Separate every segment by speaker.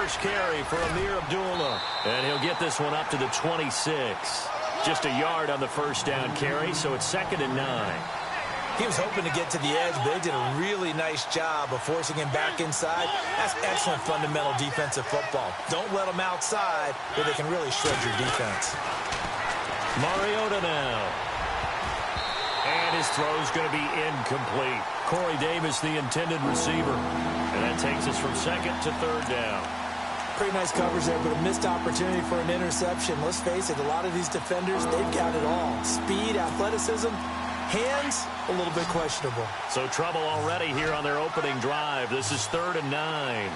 Speaker 1: first carry for Amir Abdullah. And he'll get this one up to the 26. Just a yard on the first down carry, so it's 2nd and 9.
Speaker 2: He was hoping to get to the edge, but they did a really nice job of forcing him back inside. That's excellent fundamental defensive football. Don't let them outside where they can really shred your defense.
Speaker 1: Mariota now. And his throw's going to be incomplete. Corey Davis, the intended receiver. And that takes us from 2nd to 3rd down.
Speaker 2: Pretty nice coverage there, but a missed opportunity for an interception. Let's face it, a lot of these defenders, they've got it all. Speed, athleticism, hands, a little bit questionable.
Speaker 1: So trouble already here on their opening drive. This is 3rd and 9.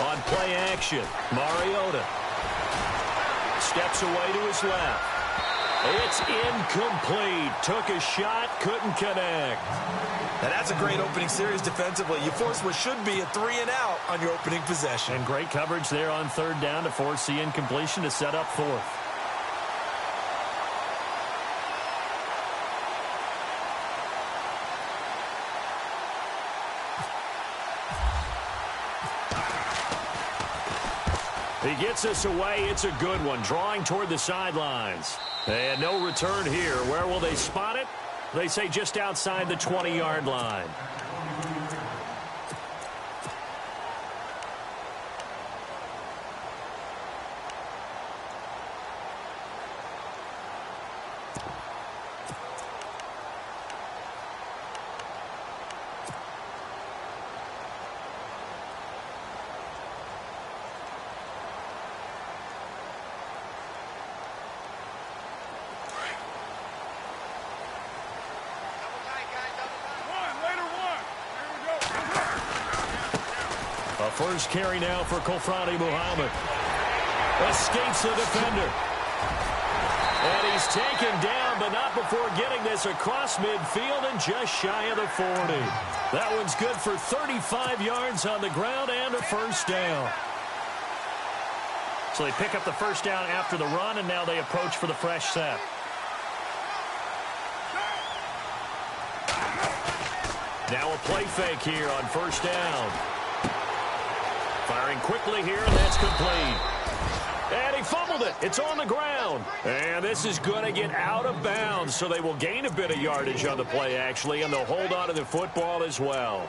Speaker 1: On play action, Mariota steps away to his left. It's incomplete. Took a shot, couldn't connect.
Speaker 2: Now that's a great opening series defensively. You force what should be a 3-and-out on your opening possession.
Speaker 1: And great coverage there on 3rd down to force the incompletion to set up 4th. He gets us away. It's a good one. Drawing toward the sidelines. And no return here. Where will they spot it? They say just outside the 20-yard line. First carry now for Kofrani Muhammad. Escapes the defender. And he's taken down, but not before getting this across midfield and just shy of the 40. That one's good for 35 yards on the ground and a first down. So they pick up the first down after the run, and now they approach for the fresh set. Now a play fake here on first down. Firing quickly here, and that's complete. And he fumbled it. It's on the ground. And this is going to get out of bounds, so they will gain a bit of yardage on the play, actually, and they'll hold on to the football as well.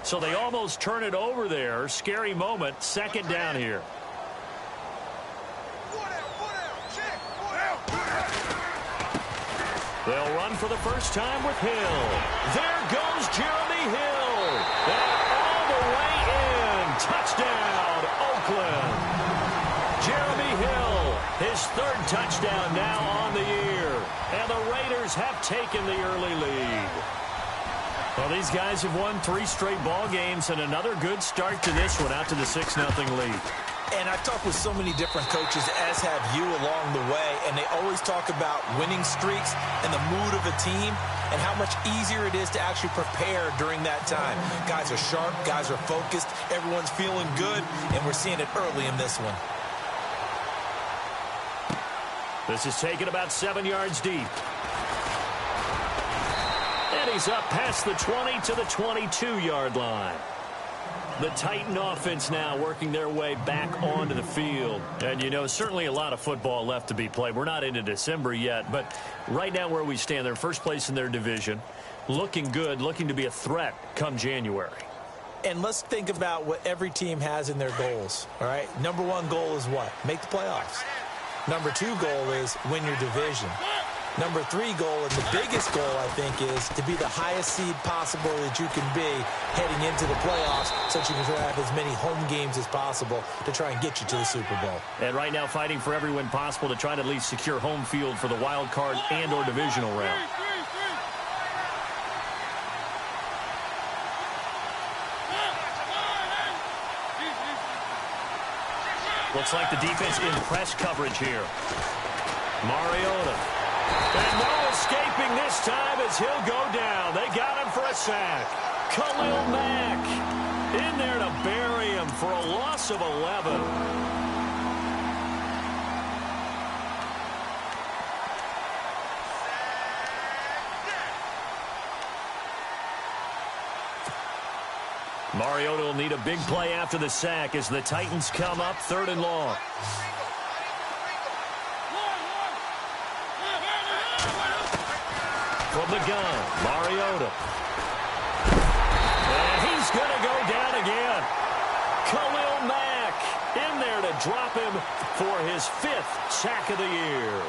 Speaker 1: So they almost turn it over there. Scary moment. 2nd down here. They'll run for the first time with Hill. There goes Jeremy Hill. And all the way in. Touchdown, Oakland. Jeremy Hill, his 3rd touchdown now on the year. And the Raiders have taken the early lead. Well, these guys have won 3 straight ball games and another good start to this one out to the 6-0 lead.
Speaker 2: And I've talked with so many different coaches, as have you along the way, and they always talk about winning streaks and the mood of a team and how much easier it is to actually prepare during that time. Guys are sharp, guys are focused, everyone's feeling good, and we're seeing it early in this one.
Speaker 1: This is taken about 7 yards deep. And he's up past the 20 to the 22-yard line. The Titan offense now working their way back onto the field. And, you know, certainly a lot of football left to be played. We're not into December yet, but right now where we stand, they're first place in their division. Looking good, looking to be a threat come January.
Speaker 2: And let's think about what every team has in their goals, all right? Number 1 goal is what? Make the playoffs. Number 2 goal is win your division. Number 3 goal, and the biggest goal, I think, is to be the highest seed possible that you can be heading into the playoffs so that you can have as many home games as possible to try and get you to the Super Bowl.
Speaker 1: And right now fighting for every win possible to try to at least secure home field for the wild card and or divisional round. Looks like the defense in press coverage here. Mariota And no escaping this time as he'll go down. They got him for a sack. Khalil Mack in there to bury him for a loss of 11. Mariota will need a big play after the sack as the Titans come up 3rd and long. From the gun, Mariota. And he's going to go down again. Khalil Mack in there to drop him for his 5th sack of the year.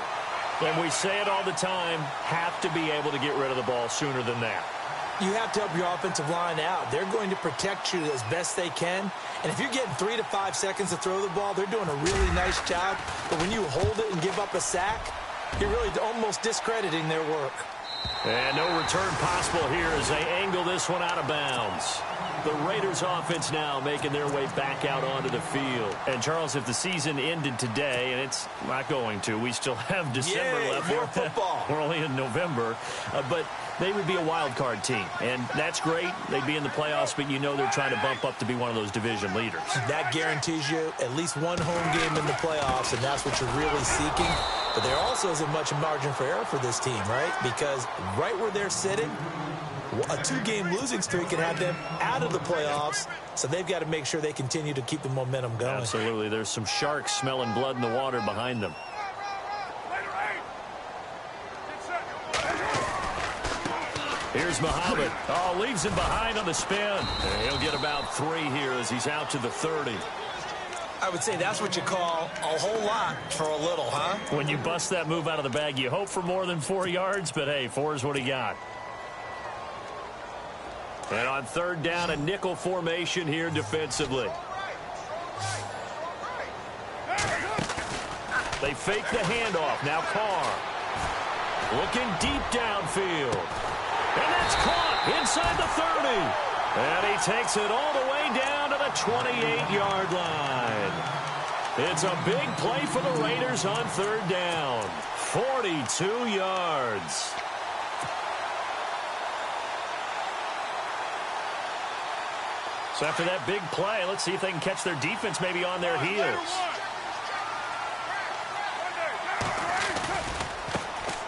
Speaker 1: And we say it all the time, have to be able to get rid of the ball sooner than that.
Speaker 2: You have to help your offensive line out. They're going to protect you as best they can. And if you're getting 3 to 5 seconds to throw the ball, they're doing a really nice job. But when you hold it and give up a sack, you're really almost discrediting their work.
Speaker 1: And no return possible here as they angle this one out of bounds. The Raiders offense now making their way back out onto the field. And, Charles, if the season ended today, and it's not going to, we still have December left.
Speaker 2: More football.
Speaker 1: We're only in November. But they would be a wild card team. And that's great. They'd be in the playoffs, but you know they're trying to bump up to be one of those division leaders.
Speaker 2: That guarantees you at least one home game in the playoffs, and that's what you're really seeking. But there also isn't much margin for error for this team, right? Because right where they're sitting, a 2-game losing streak can have them out of the playoffs, so they've got to make sure they continue to keep the momentum going.
Speaker 1: Absolutely. There's some sharks smelling blood in the water behind them. Here's Muhammad. Oh, leaves him behind on the spin. And he'll get about 3 here as he's out to the 30.
Speaker 2: I would say that's what you call a whole lot for a little, huh?
Speaker 1: When you bust that move out of the bag, you hope for more than 4 yards, but hey, 4 is what he got. And on 3rd down, a nickel formation here defensively. They fake the handoff. Now Carr. Looking deep downfield. And that's caught inside the 30. And he takes it all the way down to the 28-yard line. It's a big play for the Raiders on 3rd down. 42 yards. So after that big play, let's see if they can catch their defense maybe on their heels.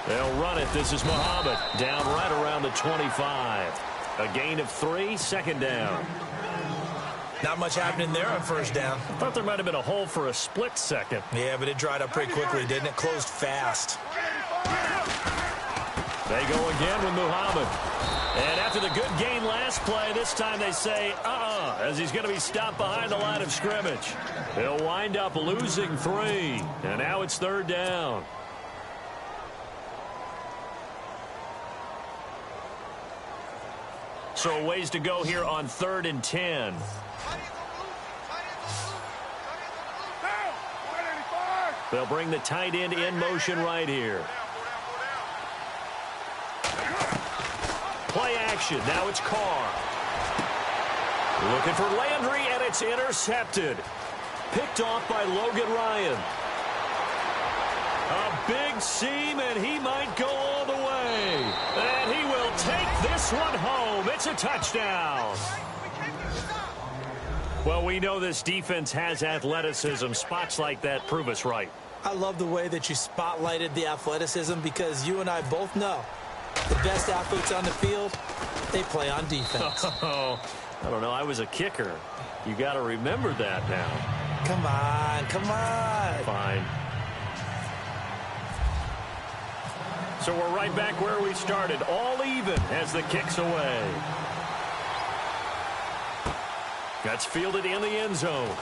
Speaker 1: They'll run it. This is Muhammad down right around the 25. A gain of 3, 2nd down.
Speaker 2: Not much happening there on 1st down.
Speaker 1: I thought there might have been a hole for a split second.
Speaker 2: Yeah, but it dried up pretty quickly, didn't it? Closed fast.
Speaker 1: They go again with Muhammad. And after the good gain last play, this time they say, as he's going to be stopped behind the line of scrimmage. He'll wind up losing 3. And now it's 3rd down. So ways to go here on 3rd and 10. They'll bring the tight end in motion right here. Play action. Now it's Carr. Looking for Landry, and it's intercepted. Picked off by Logan Ryan. A big seam, and he might go all the way. And he will take this one home. It's a touchdown. Well, we know this defense has athleticism. Spots like that prove us right.
Speaker 2: I love the way that you spotlighted the athleticism because you and I both know the best athletes on the field, they play on defense.
Speaker 1: Oh, I don't know. I was a kicker. You got to remember that now.
Speaker 2: Come on, come on.
Speaker 1: Fine. So we're right back where we started. All even as the kick's away. That's fielded in the end zone.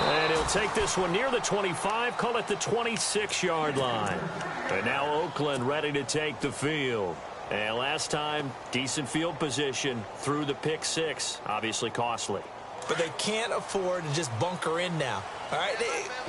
Speaker 1: And he'll take this one near the 25, call it the 26-yard line. And now Oakland ready to take the field. And last time, decent field position through the pick 6, obviously costly.
Speaker 2: but they can't afford to just bunker in now. All right,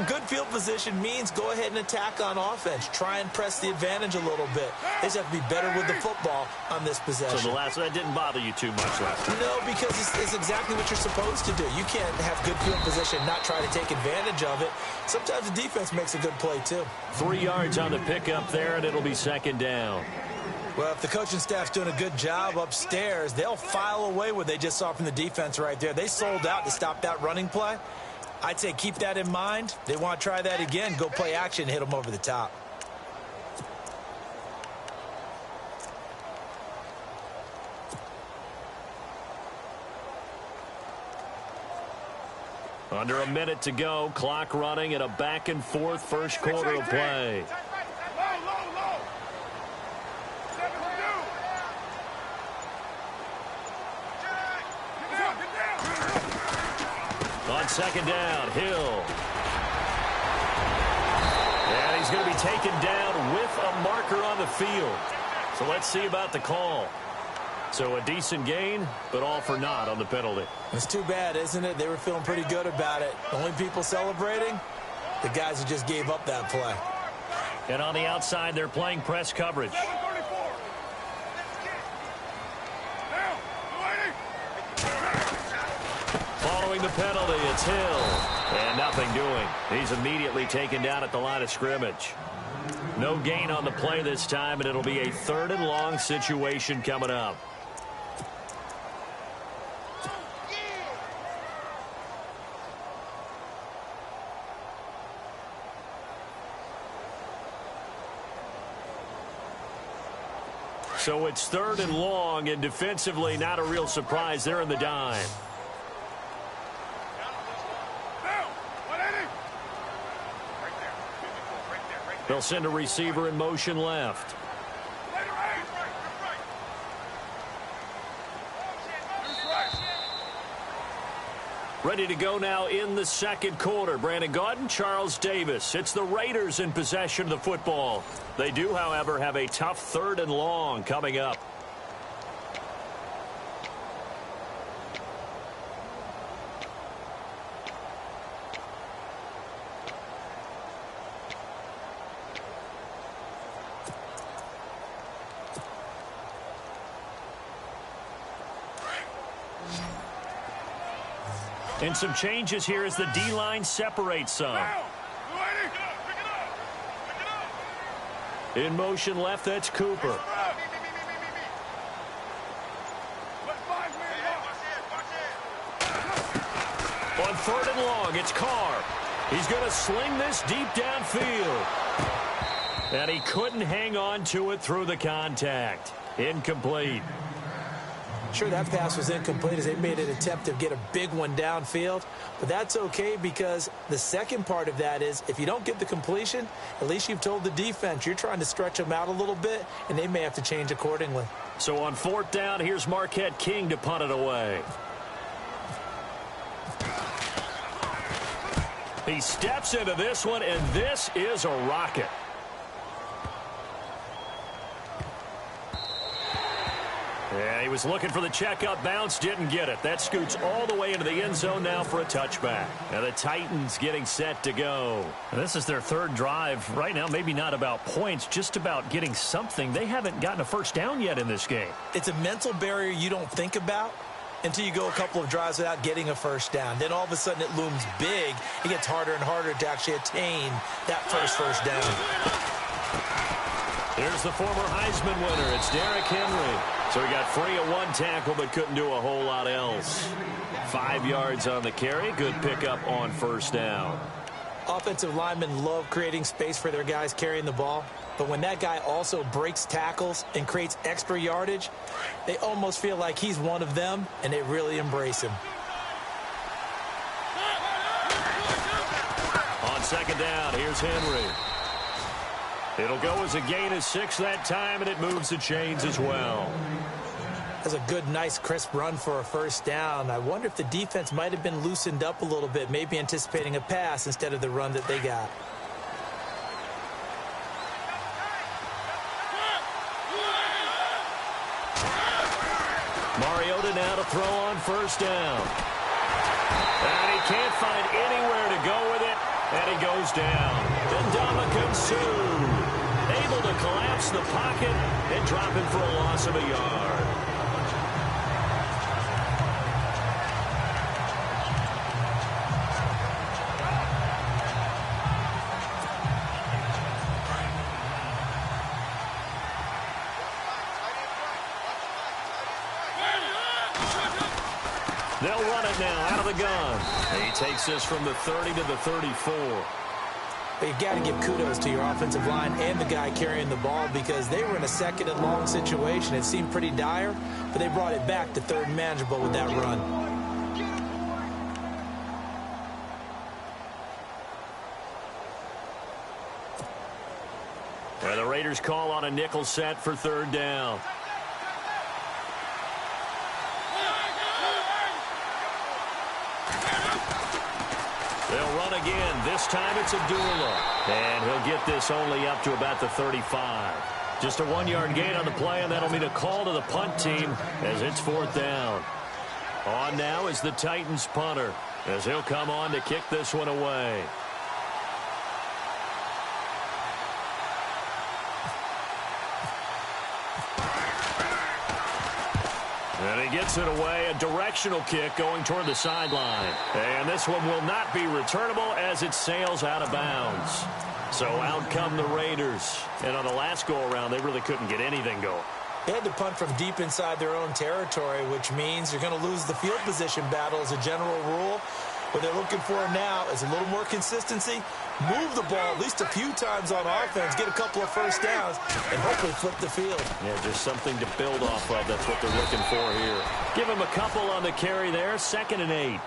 Speaker 2: good field position means go ahead and attack on offense. Try and press the advantage a little bit. They just have to be better with the football on this possession.
Speaker 1: So that didn't bother you too much last time?
Speaker 2: No, because it's exactly what you're supposed to do. You can't have good field position and not try to take advantage of it. Sometimes the defense makes a good play, too.
Speaker 1: 3 yards on the pickup there, and it'll be second down.
Speaker 2: Well, if the coaching staff's doing a good job upstairs, they'll file away what they just saw from the defense right there. They sold out to stop that running play. I'd say keep that in mind. They want to try that again. Go play action, hit them over the top.
Speaker 1: Under a minute to go. Clock running at a back-and-forth first quarter of play. On second down, Hill. And he's going to be taken down with a marker on the field. So let's see about the call. So a decent gain, but all for naught on the penalty.
Speaker 2: It's too bad, isn't it? They were feeling pretty good about it. The only people celebrating, the guys who just gave up that play.
Speaker 1: And on the outside, they're playing press coverage. Following the penalty, it's Hill. And nothing doing. He's immediately taken down at the line of scrimmage. No gain on the play this time, and it'll be a 3rd and long situation coming up. So it's 3rd and long, and defensively not a real surprise. They're in the dime. They'll send a receiver in motion left. Ready to go now in the second quarter. Brandon Gaudin, Charles Davis. It's the Raiders in possession of the football. They do, however, have a tough 3rd and long coming up. And some changes here as the D-line separates some. In motion left, that's Cooper. On 3rd and long, it's Carr. He's going to sling this deep downfield. And he couldn't hang on to it through the contact. Incomplete.
Speaker 2: Sure, that pass was incomplete as they made an attempt to get a big one downfield. But that's okay because the second part of that is if you don't get the completion, at least you've told the defense you're trying to stretch them out a little bit, and they may have to change accordingly.
Speaker 1: So on 4th down, here's Marquette King to punt it away. He steps into this one, and this is a rocket. Yeah, he was looking for the checkup bounce, didn't get it. That scoots all the way into the end zone now for a touchback. Now the Titans getting set to go. And this is their 3rd drive. Right now, maybe not about points, just about getting something. They haven't gotten a first down yet in this game.
Speaker 2: It's a mental barrier you don't think about until you go a couple of drives without getting a first down. Then all of a sudden it looms big. It gets harder and harder to actually attain that first down.
Speaker 1: Here's the former Heisman winner. It's Derrick Henry. So he got free of 1 tackle but couldn't do a whole lot else. 5 yards on the carry. Good pickup on first down.
Speaker 2: Offensive linemen love creating space for their guys carrying the ball. But when that guy also breaks tackles and creates extra yardage, they almost feel like he's one of them, and they really embrace him.
Speaker 1: On second down, here's Henry. It'll go as a gain of 6 that time, and it moves the chains as well.
Speaker 2: That's a good, nice, crisp run for a first down. I wonder if the defense might have been loosened up a little bit, maybe anticipating a pass instead of the run that they got.
Speaker 1: Mariota now to throw on first down. And he can't find anywhere to go with it, and he goes down. Ndamukong Suh able to collapse the pocket and drop him for a loss of a yard. They'll run it now out of the gun. He takes this from the 30 to the 34.
Speaker 2: You've got to give kudos to your offensive line and the guy carrying the ball because they were in a second and long situation. It seemed pretty dire, but they brought it back to third and manageable with that run.
Speaker 1: And the Raiders call on a nickel set for third down. They'll run again. This time it's Abdullah. And he'll get this only up to about the 35. Just a 1-yard gain on the play, and that'll mean a call to the punt team as it's fourth down. On now is the Titans punter as he'll come on to kick this one away. And he gets it away, a directional kick going toward the sideline. And this one will not be returnable as it sails out of bounds. So out come the Raiders. And on the last go-around, they really couldn't get anything going.
Speaker 2: They had to punt from deep inside their own territory, which means you're going to lose the field position battle as a general rule. What they're looking for now is a little more consistency, move the ball at least a few times on offense, get a couple of first downs, and hopefully flip the field.
Speaker 1: Yeah, just something to build off of. That's what they're looking for here. Give him a couple on the carry there, 2nd and 8.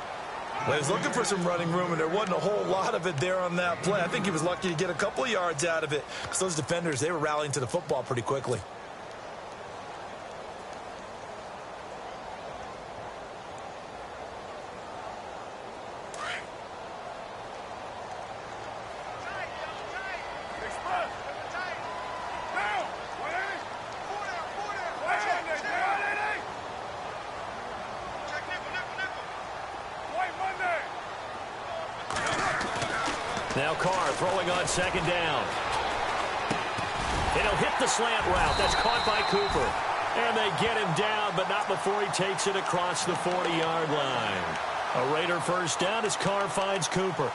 Speaker 2: Well, he was looking for some running room, and there wasn't a whole lot of it there on that play. I think he was lucky to get a couple of yards out of it because those defenders, they were rallying to the football pretty quickly.
Speaker 1: Now Carr throwing on 2nd down. And he'll hit the slant route. That's caught by Cooper. And they get him down, but not before he takes it across the 40-yard line. A Raider first down as Carr finds Cooper.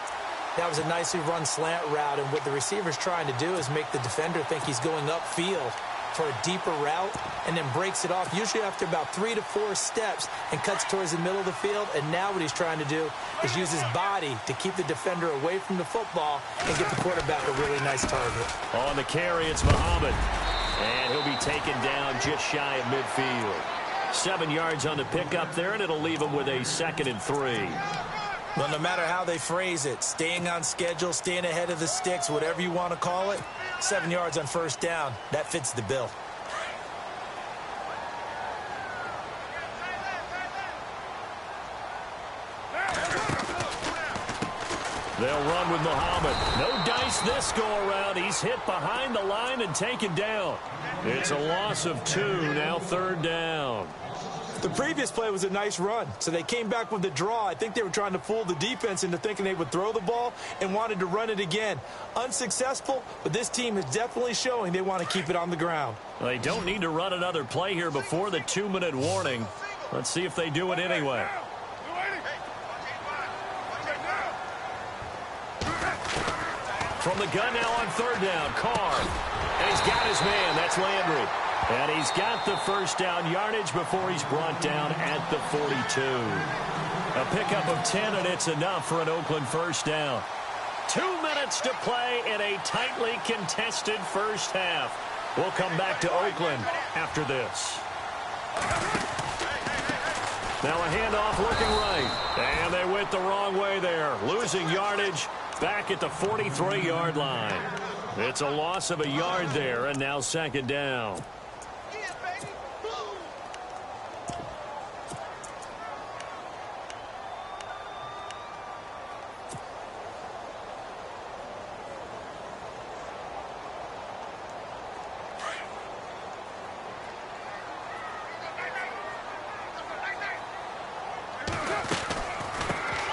Speaker 2: That was a nicely run slant route, and what the receiver's trying to do is make the defender think he's going upfield for a deeper route and then breaks it off, usually after about 3 to 4 steps, and cuts towards the middle of the field. And now what he's trying to do is use his body to keep the defender away from the football and get the quarterback a really nice target.
Speaker 1: On the carry, it's Muhammad. And he'll be taken down just shy of midfield. 7 yards on the pickup there, and it'll leave him with a 2nd and 3.
Speaker 2: Well, no matter how they phrase it, staying on schedule, staying ahead of the sticks, whatever you want to call it, 7 yards on first down, that fits the bill.
Speaker 1: They'll run with Muhammad. No dice this go-around. He's hit behind the line and taken down. It's a loss of 2, now 3rd down.
Speaker 2: The previous play was a nice run, so they came back with the draw. I think they were trying to fool the defense into thinking they would throw the ball and wanted to run it again. Unsuccessful, but this team is definitely showing they want to keep it on the ground.
Speaker 1: They don't need to run another play here before the 2-minute warning. Let's see if they do it anyway. From the gun now on 3rd down, Carr. And he's got his man. That's Landry. And he's got the first down yardage before he's brought down at the 42. A pickup of 10, and it's enough for an Oakland first down. 2 minutes to play in a tightly contested first half. We'll come back to Oakland after this. Now a handoff looking right. And they went the wrong way there. Losing yardage back at the 43-yard line. It's a loss of a yard there, and now 2nd down.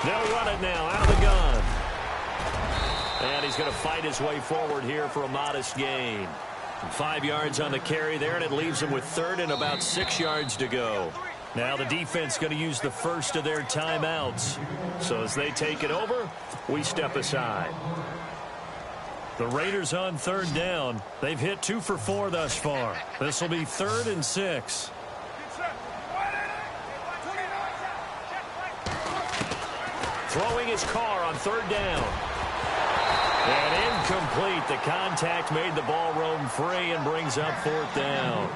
Speaker 1: They'll run it now out of the gun. And he's going to fight his way forward here for a modest gain. 5 yards on the carry there, and it leaves him with third and about 6 yards to go. Now the defense going to use the first of their timeouts. So as they take it over, we step aside. The Raiders on third down. They've hit 2 for 4 thus far. This will be 3rd and 6. Throwing his car on third down. And incomplete. The contact made the ball roam free and brings up 4th down.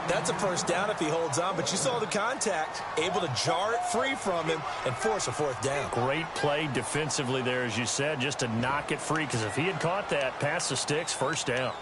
Speaker 2: That's a first down if he holds on, but you saw the contact, able to jar it free from him and force a 4th down.
Speaker 1: Great play defensively there, as you said, just to knock it free, because if he had caught that, past the sticks, first down.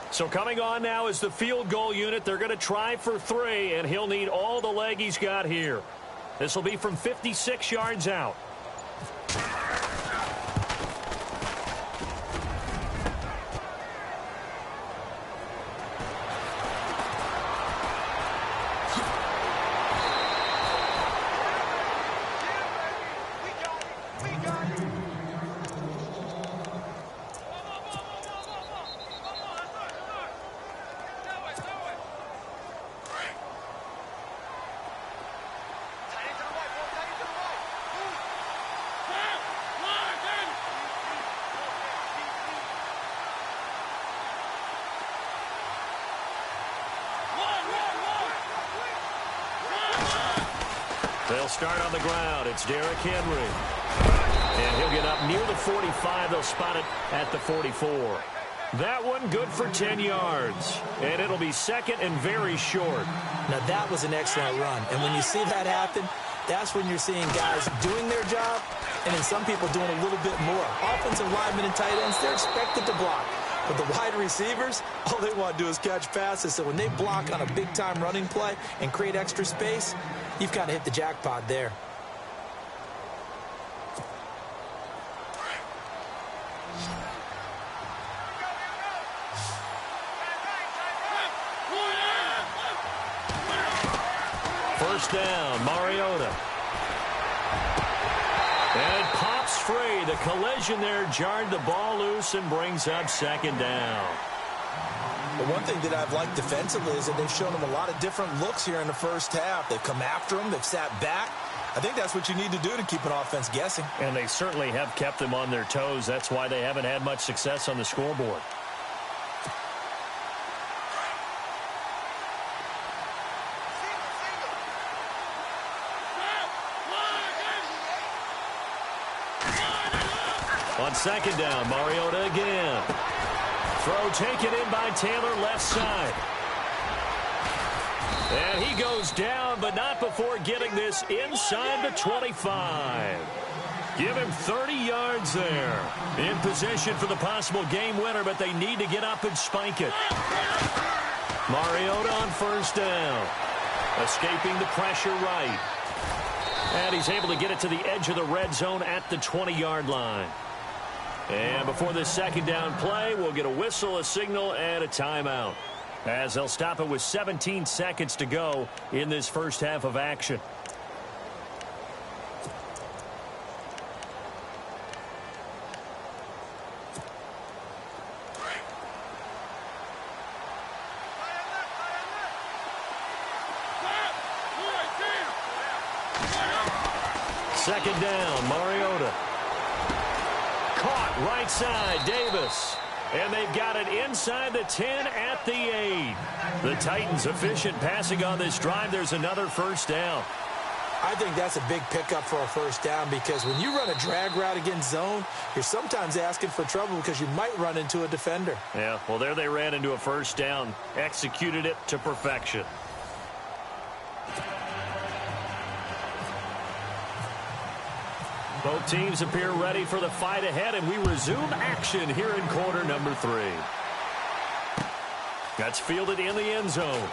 Speaker 1: So coming on now is the field goal unit. They're going to try for 3, and he'll need all the leg he's got here. This will be from 56 yards out. They'll start on the ground. It's Derrick Henry. And he'll get up near the 45. They'll spot it at the 44. That one good for 10 yards. And it'll be 2nd and very short.
Speaker 2: Now, that was an excellent run. And when you see that happen, that's when you're seeing guys doing their job and then some people doing a little bit more. Offensive linemen and tight ends, they're expected to block. But the wide receivers, all they want to do is catch passes. So when they block on a big-time running play and create extra space, you've kind of hit the jackpot there.
Speaker 1: First down, Mariota. And it pops free. The collision there jarred the ball loose and brings up 2nd down.
Speaker 2: But one thing that I've liked defensively is that they've shown them a lot of different looks here in the first half. They've come after them. They've sat back. I think that's what you need to do to keep an offense guessing.
Speaker 1: And they certainly have kept them on their toes. That's why they haven't had much success on the scoreboard. On 2nd down, Mariota again. Throw taken in by Taylor, left side. And he goes down, but not before getting this inside the 25. Give him 30 yards there. In position for the possible game winner, but they need to get up and spike it. Mariota on first down. Escaping the pressure right. And he's able to get it to the edge of the red zone at the 20-yard line. And before this 2nd down play, we'll get a whistle, a signal, and a timeout, as they'll stop it with 17 seconds to go in this first half of action. Second down, Mariota. Caught right side, Davis. And they've got it inside the 10 at the 8. The Titans efficient passing on this drive. There's another first down.
Speaker 2: I think that's a big pickup for a first down because when you run a drag route against zone, you're sometimes asking for trouble because you might run into a defender.
Speaker 1: Yeah, well, there they ran into a first down. Executed it to perfection. Both teams appear ready for the fight ahead, and we resume action here in quarter number 3. That's fielded in the end zone.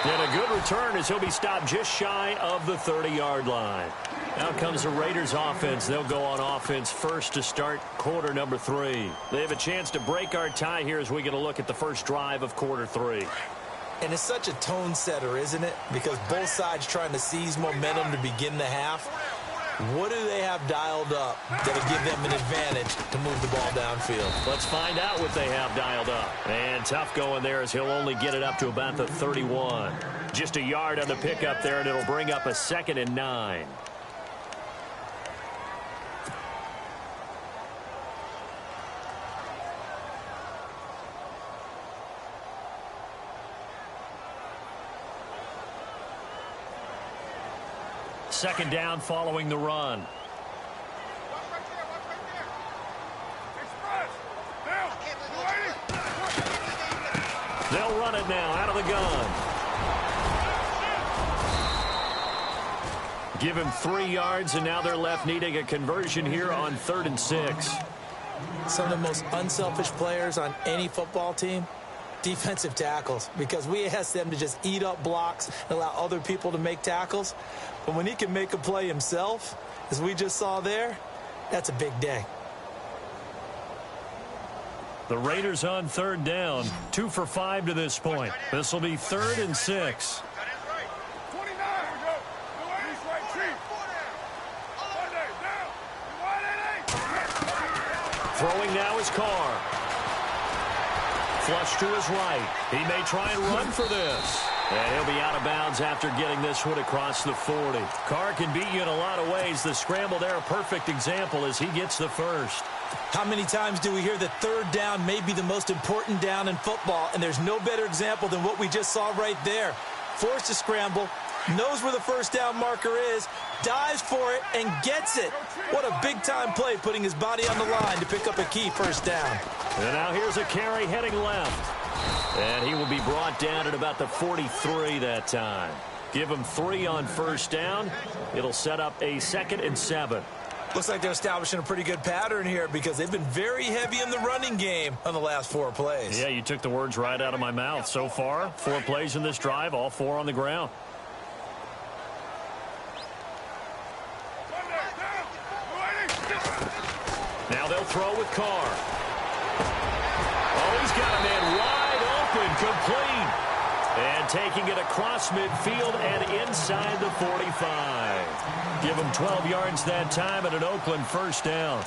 Speaker 1: And a good return as he'll be stopped just shy of the 30-yard line. Now comes the Raiders offense. They'll go on offense first to start quarter number 3. They have a chance to break our tie here as we get a look at the first drive of quarter 3.
Speaker 2: And it's such a tone setter, isn't it? Because both sides trying to seize momentum to begin the half. What do they have dialed up that'll give them an advantage to move the ball downfield?
Speaker 1: Let's find out what they have dialed up. And tough going there as he'll only get it up to about the 31. Just a yard on the pickup there, and it'll bring up a 2nd and 9. Second down following the run. They'll run it now out of the gun. Give him 3 yards, and now they're left needing a conversion here on 3rd and 6.
Speaker 2: Some of the most unselfish players on any football team, defensive tackles, because we ask them to just eat up blocks and allow other people to make tackles. But when he can make a play himself, as we just saw there, that's a big day.
Speaker 1: The Raiders on 3rd down, 2 for 5 to this point. This will be 3rd and 6. Throwing now is Carr. Flush to his right. He may try and run for this. And he'll be out of bounds after getting this one across the 40. Carr can beat you in a lot of ways. The scramble there, a perfect example as he gets the first.
Speaker 2: How many times do we hear that 3rd down may be the most important down in football, and there's no better example than what we just saw right there. Forced to scramble, knows where the first down marker is, dives for it, and gets it. What a big-time play, putting his body on the line to pick up a key first down.
Speaker 1: And now here's a carry heading left. And he will be brought down at about the 43 that time. Give him 3 on first down. It'll set up a 2nd and 7.
Speaker 2: Looks like they're establishing a pretty good pattern here because they've been very heavy in the running game on the last 4 plays.
Speaker 1: Yeah, you took the words right out of my mouth. So far, 4 plays in this drive, all 4 on the ground. Now they'll throw with Carr. Oh, he's got a man wide open, complete. And taking it across midfield and inside the 45. Give him 12 yards that time and an Oakland first down.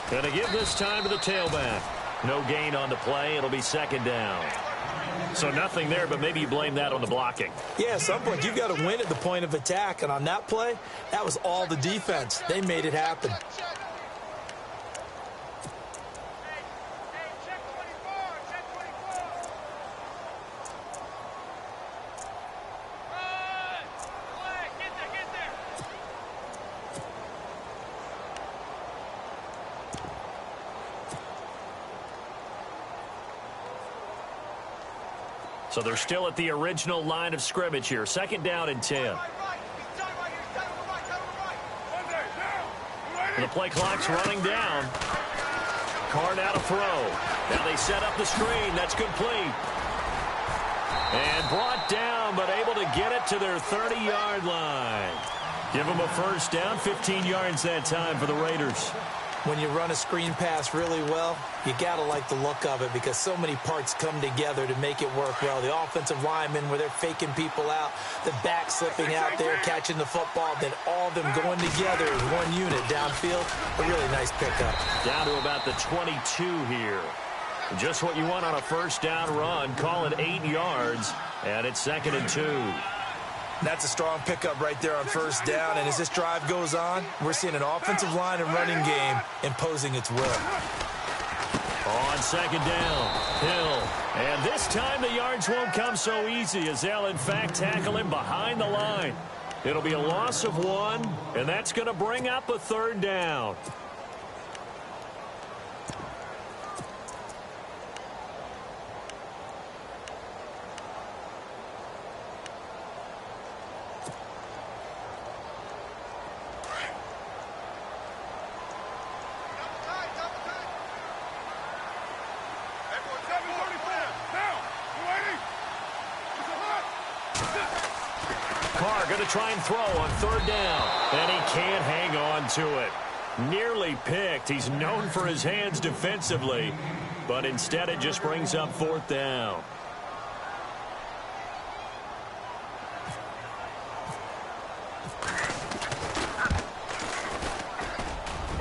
Speaker 1: Going to give this time to the tailback. No gain on the play. It'll be 2nd down. So nothing there, but maybe you blame that on the blocking.
Speaker 2: Yeah, at some point, you've got to win at the point of attack. And on that play, that was all the defense. They made it happen.
Speaker 1: So they're still at the original line of scrimmage here. 2nd down and 10. The play clock's running down. Carr now to throw. Now they set up the screen. That's complete. And brought down, but able to get it to their 30-yard line. Give them a first down, 15 yards that time for the Raiders.
Speaker 2: When you run a screen pass really well, you got to like the look of it because so many parts come together to make it work well. The offensive linemen where they're faking people out, the back slipping out there, catching the football, then all of them going together as one unit downfield. A really nice pickup.
Speaker 1: Down to about the 22 here. Just what you want on a first down run. Call it 8 yards, and it's 2nd and 2.
Speaker 2: That's a strong pickup right there on first down. And as this drive goes on, we're seeing an offensive line and running game imposing its will.
Speaker 1: On 2nd down, Hill. And this time the yards won't come so easy as they'll, in fact, tackle him behind the line. It'll be a loss of 1, and that's going to bring up a 3rd down. Going to try and throw on 3rd down, and he can't hang on to it. Nearly picked. He's known for his hands defensively, but instead it just brings up 4th down.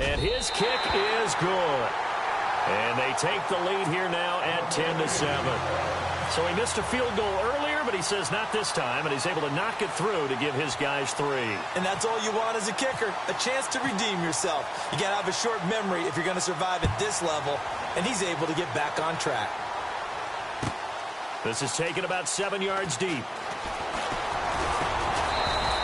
Speaker 1: And his kick is good. And they take the lead here now at 10-7. So he missed a field goal earlier, but he says not this time, and he's able to knock it through to give his guys 3.
Speaker 2: And that's all you want as a kicker, a chance to redeem yourself. You got to have a short memory if you're going to survive at this level, and he's able to get back on track.
Speaker 1: This is taken about 7 yards deep.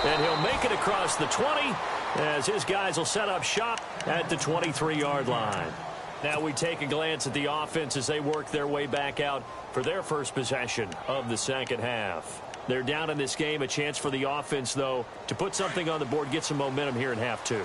Speaker 1: And he'll make it across the 20 as his guys will set up shop at the 23-yard line. Now we take a glance at the offense as they work their way back out for their first possession of the second half. They're down in this game. A chance for the offense, though, to put something on the board, get some momentum here in half 2.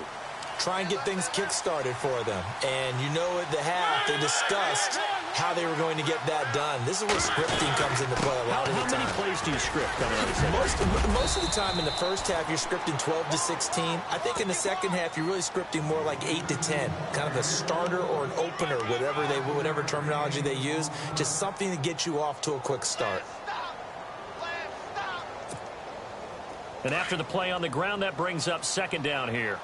Speaker 2: Try and get things kick-started for them. And you know at the half, they discussed how they were going to get that done. This is where scripting comes into play a lot of the time.
Speaker 1: How many plays do you script coming out of the second half?
Speaker 2: Most of the time in the first half, you're scripting 12 to 16. I think in the second half, you're really scripting more like 8 to 10. Kind of a starter or an opener, whatever terminology they use. Just something to get you off to a quick start.
Speaker 1: And after the play on the ground, that brings up 2nd down here.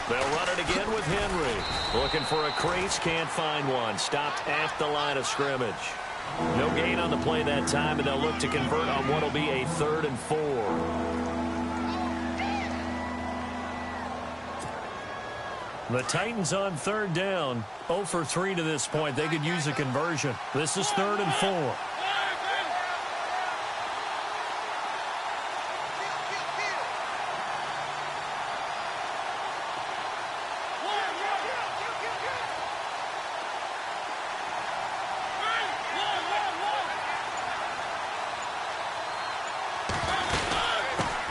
Speaker 1: They'll run it again with Henry. Looking for a crease, can't find one. Stopped at the line of scrimmage. No gain on the play that time, and they'll look to convert on what will be a 3rd and 4. The Titans on 3rd down. 0 for 3 to this point. They could use a conversion. This is 3rd and 4.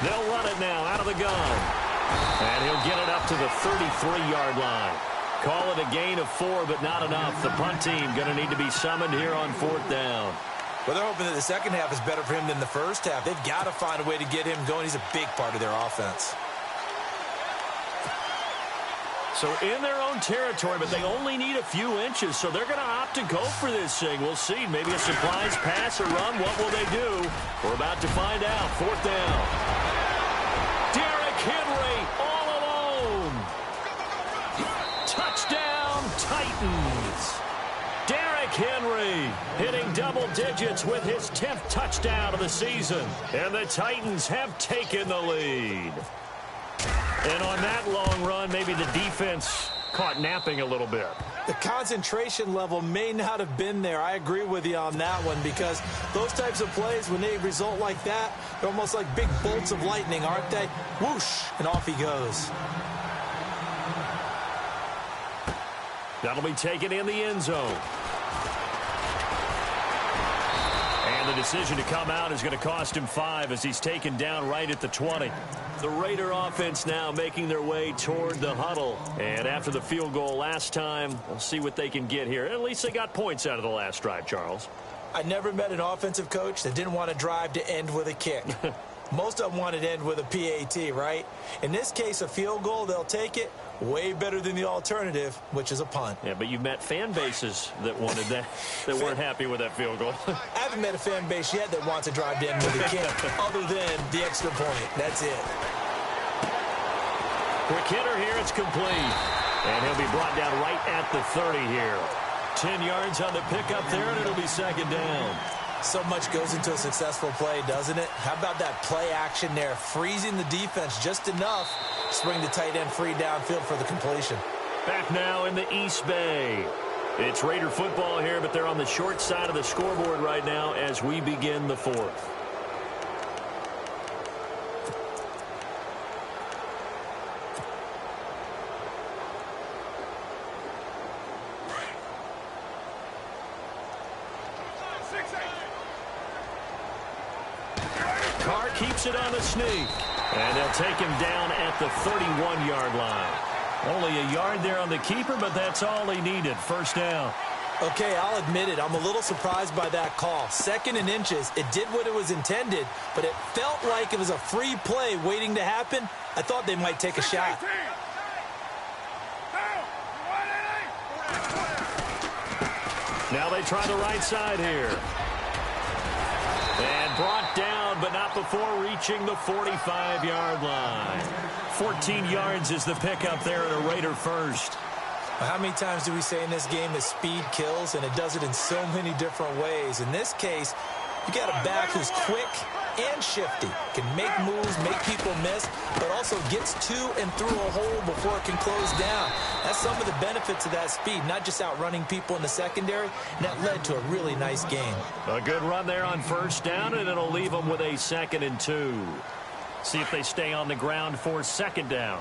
Speaker 1: They'll run it now out of the gun. And he'll get it up to the 33-yard line. Call it a gain of 4, but not enough. The punt team going to need to be summoned here on 4th down.
Speaker 2: Well, they're hoping that the second half is better for him than the first half. They've got to find a way to get him going. He's a big part of their offense.
Speaker 1: So in their own territory, but they only need a few inches, so they're going to opt to go for this thing. We'll see. Maybe a surprise pass or run. What will they do? We're about to find out. 4th down. Henry all alone. Touchdown, Titans. Derrick Henry hitting double digits with his 10th touchdown of the season. And the Titans have taken the lead. And on that long run, maybe the defense caught napping a little bit.
Speaker 2: The concentration level may not have been there. I agree with you on that one because those types of plays, when they result like that, they're almost like big bolts of lightning, aren't they? Whoosh, and off he goes.
Speaker 1: That'll be taken in the end zone. And the decision to come out is going to cost him 5 as he's taken down right at the 20. The Raider offense now making their way toward the huddle. And after the field goal last time, we'll see what they can get here. At least they got points out of the last drive, Charles.
Speaker 2: I never met an offensive coach that didn't want to drive to end with a kick. Most of them want it end with a PAT, right? In this case, a field goal, they'll take it. Way better than the alternative, which is a punt.
Speaker 1: Yeah, but you've met fan bases that wanted that, that weren't happy with that field goal.
Speaker 2: I haven't met a fan base yet that wants to drive in with a kick, other than the extra point. That's it.
Speaker 1: Quick hitter here, it's complete. And he'll be brought down right at the 30 here. 10 yards on the pickup there, and it'll be second down.
Speaker 2: So much goes into a successful play, doesn't it? How about that play action there, freezing the defense just enough to bring the tight end free downfield for the completion.
Speaker 1: Back now in the East Bay. It's Raider football here, but they're on the short side of the scoreboard right now as we begin the fourth. Carr keeps it on a sneak. And they'll take him down at the 31-yard line. Only a yard there on the keeper, but that's all he needed. First down.
Speaker 2: Okay, I'll admit it. I'm a little surprised by that call. 2nd and inches. It did what it was intended, but it felt like it was a free play waiting to happen. I thought they might take a shot.
Speaker 1: Now they try the right side here. And brought down, but not before reaching the 45-yard line. 14 yards is the pickup there at a Raider first.
Speaker 2: How many times do we say in this game that speed kills, and it does it in so many different ways? In this case, you got a back who's quick and shifty, can make moves, make people miss, but also gets to and through a hole before it can close down. That's some of the benefits of that speed, not just outrunning people in the secondary, and that led to a really nice game.
Speaker 1: A good run there on first down, and it'll leave them with a 2nd and 2. See if they stay on the ground for second down.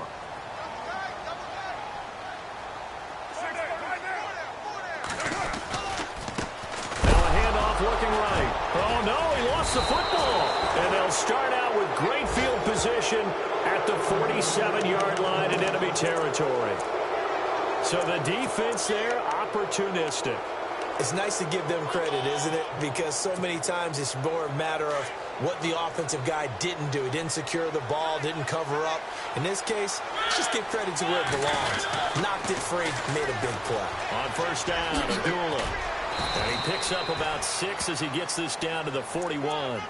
Speaker 1: Looking right. Oh, no, he lost the football. And they'll start out with great field position at the 47-yard line in enemy territory. So the defense there, opportunistic.
Speaker 2: It's nice to give them credit, isn't it? Because so many times it's more a matter of what the offensive guy didn't do. He didn't secure the ball, didn't cover up. In this case, let's just give credit to where it belongs. Knocked it free, made a big play.
Speaker 1: On first down, Abdullah. And he picks up about 6 as he gets this down to the 41.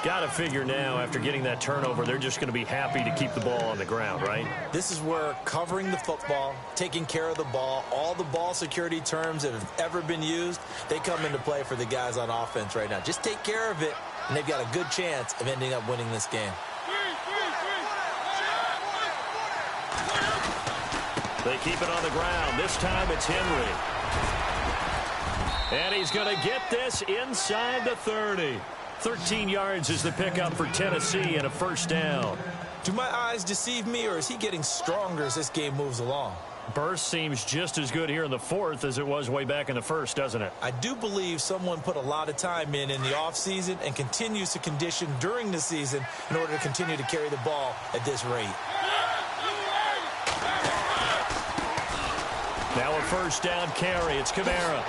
Speaker 1: Got to figure now, after getting that turnover, they're just going to be happy to keep the ball on the ground, right?
Speaker 2: This is where covering the football, taking care of the ball, all the ball security terms that have ever been used, they come into play for the guys on offense right now. Just take care of it, and they've got a good chance of ending up winning this game.
Speaker 1: They keep it on the ground. This time it's Henry. And he's going to get this inside the 30. 13 yards is the pickup for Tennessee and a first down.
Speaker 2: Do my eyes deceive me, or is he getting stronger as this game moves along?
Speaker 1: Burst seems just as good here in the fourth as it was way back in the first, doesn't it?
Speaker 2: I do believe someone put a lot of time in the offseason and continues to condition during the season in order to continue to carry the ball at this rate.
Speaker 1: Now a first down carry. It's Kamara.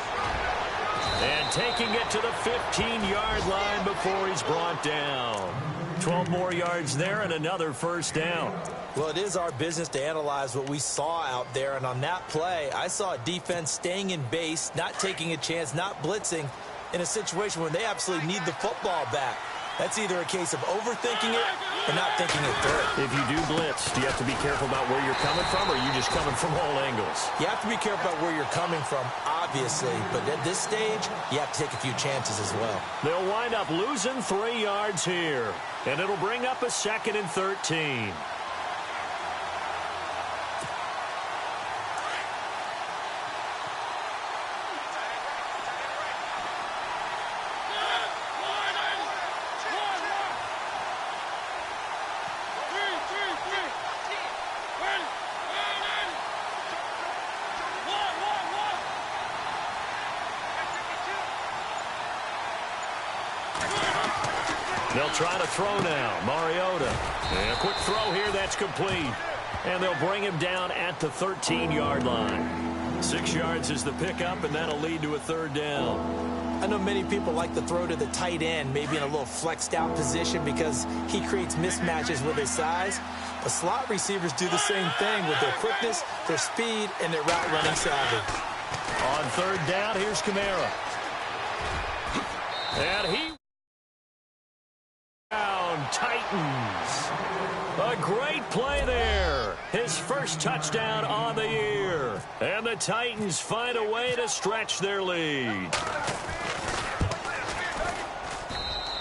Speaker 1: And taking it to the 15-yard line before he's brought down. 12 more yards there and another first down.
Speaker 2: Well, it is our business to analyze what we saw out there. And on that play, I saw a defense staying in base, not taking a chance, not blitzing in a situation where they absolutely need the football back. That's either a case of overthinking it or not thinking it through.
Speaker 1: If you do blitz, do you have to be careful about where you're coming from, or are you just coming from all angles?
Speaker 2: You have to be careful about where you're coming from, obviously. But at this stage, you have to take a few chances as well.
Speaker 1: They'll wind up losing 3 yards here. And it'll bring up a 2nd and 13. They'll try to throw now. Mariota. And a quick throw here. That's complete. And they'll bring him down at the 13-yard line. 6 yards is the pickup, and that'll lead to a third down.
Speaker 2: I know many people like to throw to the tight end, maybe in a little flexed out position because he creates mismatches with his size. But slot receivers do the same thing with their quickness, their speed, and their route running savvy.
Speaker 1: On third down, here's Kamara. And he down Titans. A great play there. His first touchdown on the year. And the Titans find a way to stretch their lead.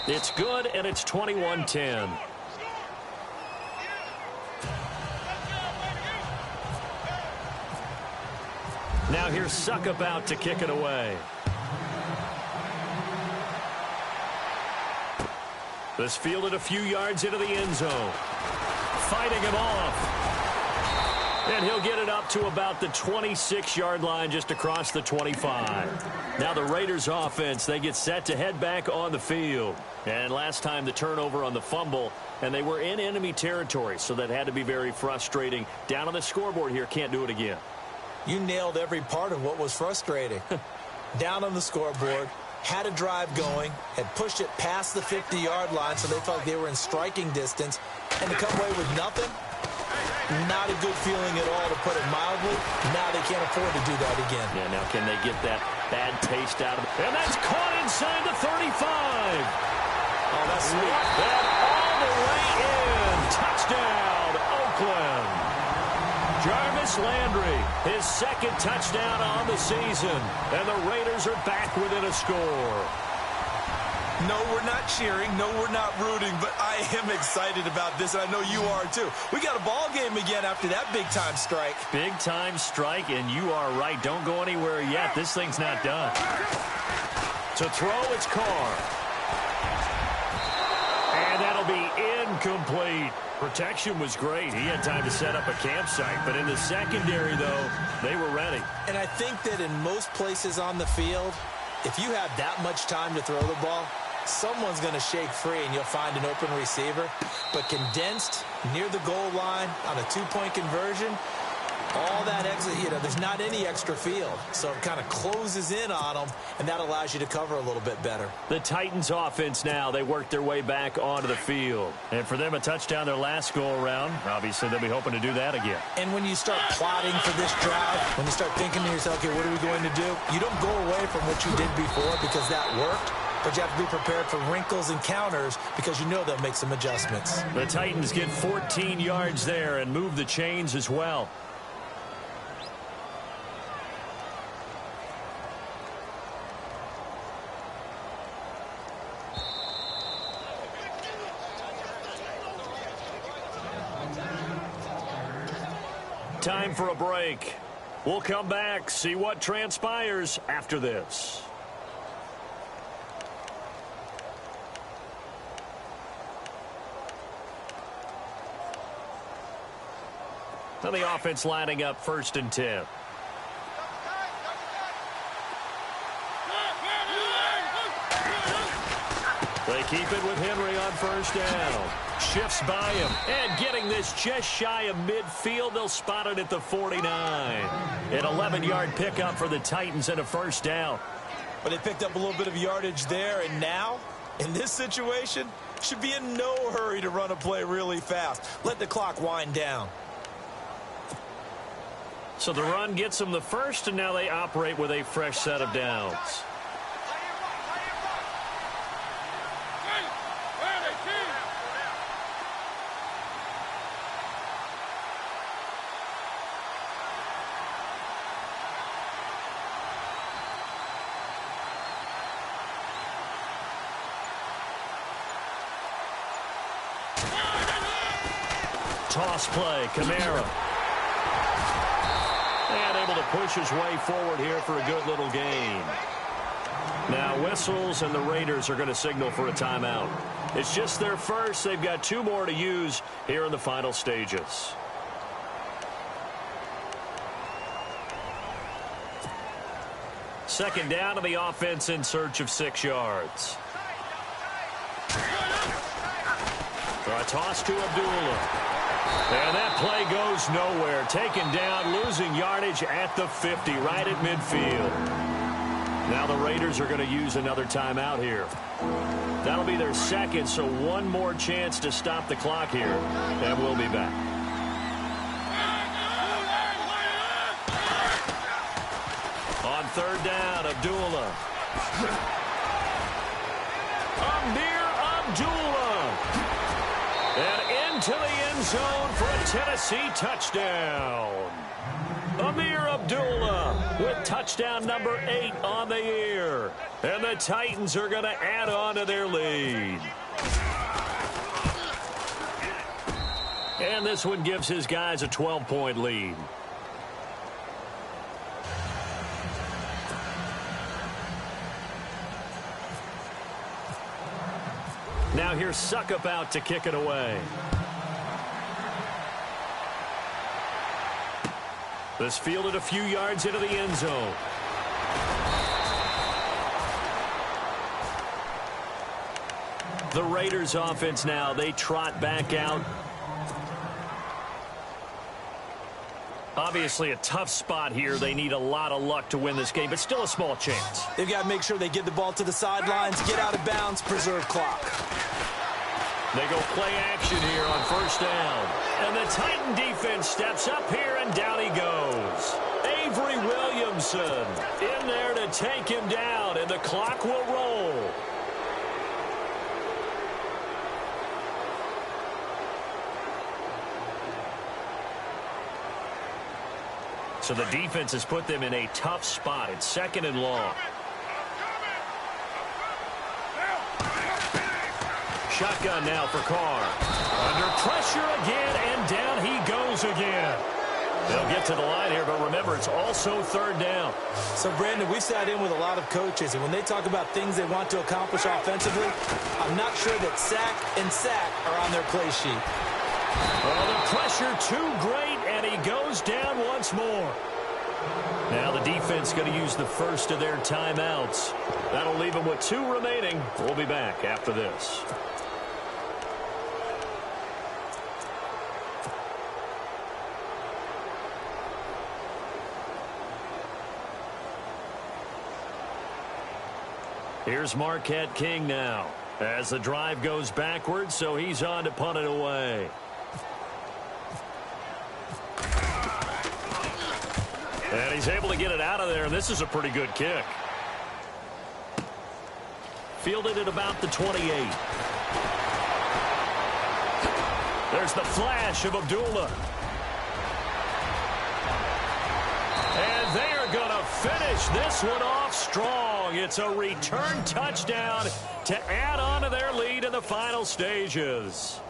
Speaker 1: It's good, and it's 21-10. Now here's Suck about to kick it away. This fielded a few yards into the end zone. Fighting him off. And he'll get it up to about the 26-yard line just across the 25. Now the Raiders offense, they get set to head back on the field. And last time the turnover on the fumble, and they were in enemy territory, so that had to be very frustrating. Down on the scoreboard here, can't do it again.
Speaker 2: You nailed every part of what was frustrating. Down on the scoreboard, had a drive going, had pushed it past the 50-yard line so they felt like they were in striking distance, and to come away with nothing, not a good feeling at all, to put it mildly. Now they can't afford to do that again.
Speaker 1: Yeah, now can they get that bad taste out of it? And that's caught inside the 35.
Speaker 2: Oh, that's sweet.
Speaker 1: And all the way in. Touchdown, Oakland. Jarvis Landry, his second touchdown on the season. And the Raiders are back within a score.
Speaker 2: No, we're not cheering. No, we're not rooting. But I am excited about this, and I know you are too. We got a ball game again after that big-time strike.
Speaker 1: Big-time strike, and you are right. Don't go anywhere yet. This thing's not done. To throw, it's Carr. And that'll be incomplete. Protection was great. He had time to set up a campsite. But in the secondary, though, they were ready.
Speaker 2: And I think that in most places on the field, if you have that much time to throw the ball, someone's going to shake free and you'll find an open receiver. But condensed near the goal line on a two-point conversion, all that exit, there's not any extra field. So it kind of closes in on them, and that allows you to cover a little bit better.
Speaker 1: The Titans offense now, they work their way back onto the field. And for them, a touchdown their last go-around. Obviously, they'll be hoping to do that again.
Speaker 2: And when you start plotting for this drive, when you start thinking to yourself, okay, what are we going to do? You don't go away from what you did before because that worked. But you have to be prepared for wrinkles and counters because you know they'll make some adjustments.
Speaker 1: The Titans get 14 yards there and move the chains as well. Time for a break. We'll come back, see what transpires after this. And the offense lining up 1st and 10. They keep it with Henry on 1st down. Shifts by him. And getting this just shy of midfield. They'll spot it at the 49. An 11-yard pickup for the Titans and a 1st down.
Speaker 2: But they picked up a little bit of yardage there. And now, in this situation, should be in no hurry to run a play really fast. Let the clock wind down.
Speaker 1: So the run gets them the first, and now they operate with a fresh set of downs. Toss play, Kamara. And able to push his way forward here for a good little gain. Now whistles, and the Raiders are going to signal for a timeout. It's just their first. They've got 2 more to use here in the final stages. Second down to the offense in search of 6 yards. A toss to Abdullah. And that play goes nowhere. Taken down, losing yardage at the 50, right at midfield. Now the Raiders are going to use another timeout here. That'll be their second, so one more chance to stop the clock here. And we'll be back. On third down, Abdullah. Amir Abdullah. And into the end zone for a Tennessee touchdown. Amir Abdullah with touchdown number 8 on the year. And the Titans are going to add on to their lead. And this one gives his guys a 12-point lead. Now here's Suckup out to kick it away. This fielded a few yards into the end zone. The Raiders offense now, they trot back out. Obviously a tough spot here. They need a lot of luck to win this game, but still a small chance.
Speaker 2: They've got to make sure they get the ball to the sidelines, get out of bounds, preserve clock.
Speaker 1: They go play action here on first down. And the Titan defense steps up here, and down he goes. Avery Williamson in there to take him down, and the clock will roll. So the defense has put them in a tough spot. It's second and long. Shotgun now for Carr. Under pressure again, and down he goes again. They'll get to the line here, but remember, it's also third down.
Speaker 2: So, Brandon, we've sat in with a lot of coaches, and when they talk about things they want to accomplish offensively, I'm not sure that sack and sack are on their play sheet.
Speaker 1: Oh, the pressure too great, and he goes down once more. Now the defense going to use the first of their timeouts. That'll leave them with 2 remaining. We'll be back after this. Here's Marquette King now as the drive goes backwards, so he's on to punt it away. And he's able to get it out of there, and this is a pretty good kick. Fielded at about the 28. There's the flash of Abdullah. And they are going to finish this one off strong. It's a return touchdown to add on to their lead in the final stages.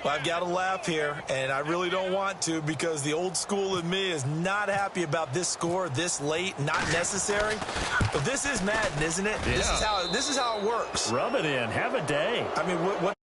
Speaker 2: Well, I've got to laugh here, and I really don't want to because the old school in me is not happy about this score this late, not necessary. But this is Madden, isn't it?
Speaker 1: Yeah.
Speaker 2: This is how it works.
Speaker 1: Rub it in. Have a day.
Speaker 2: I mean, what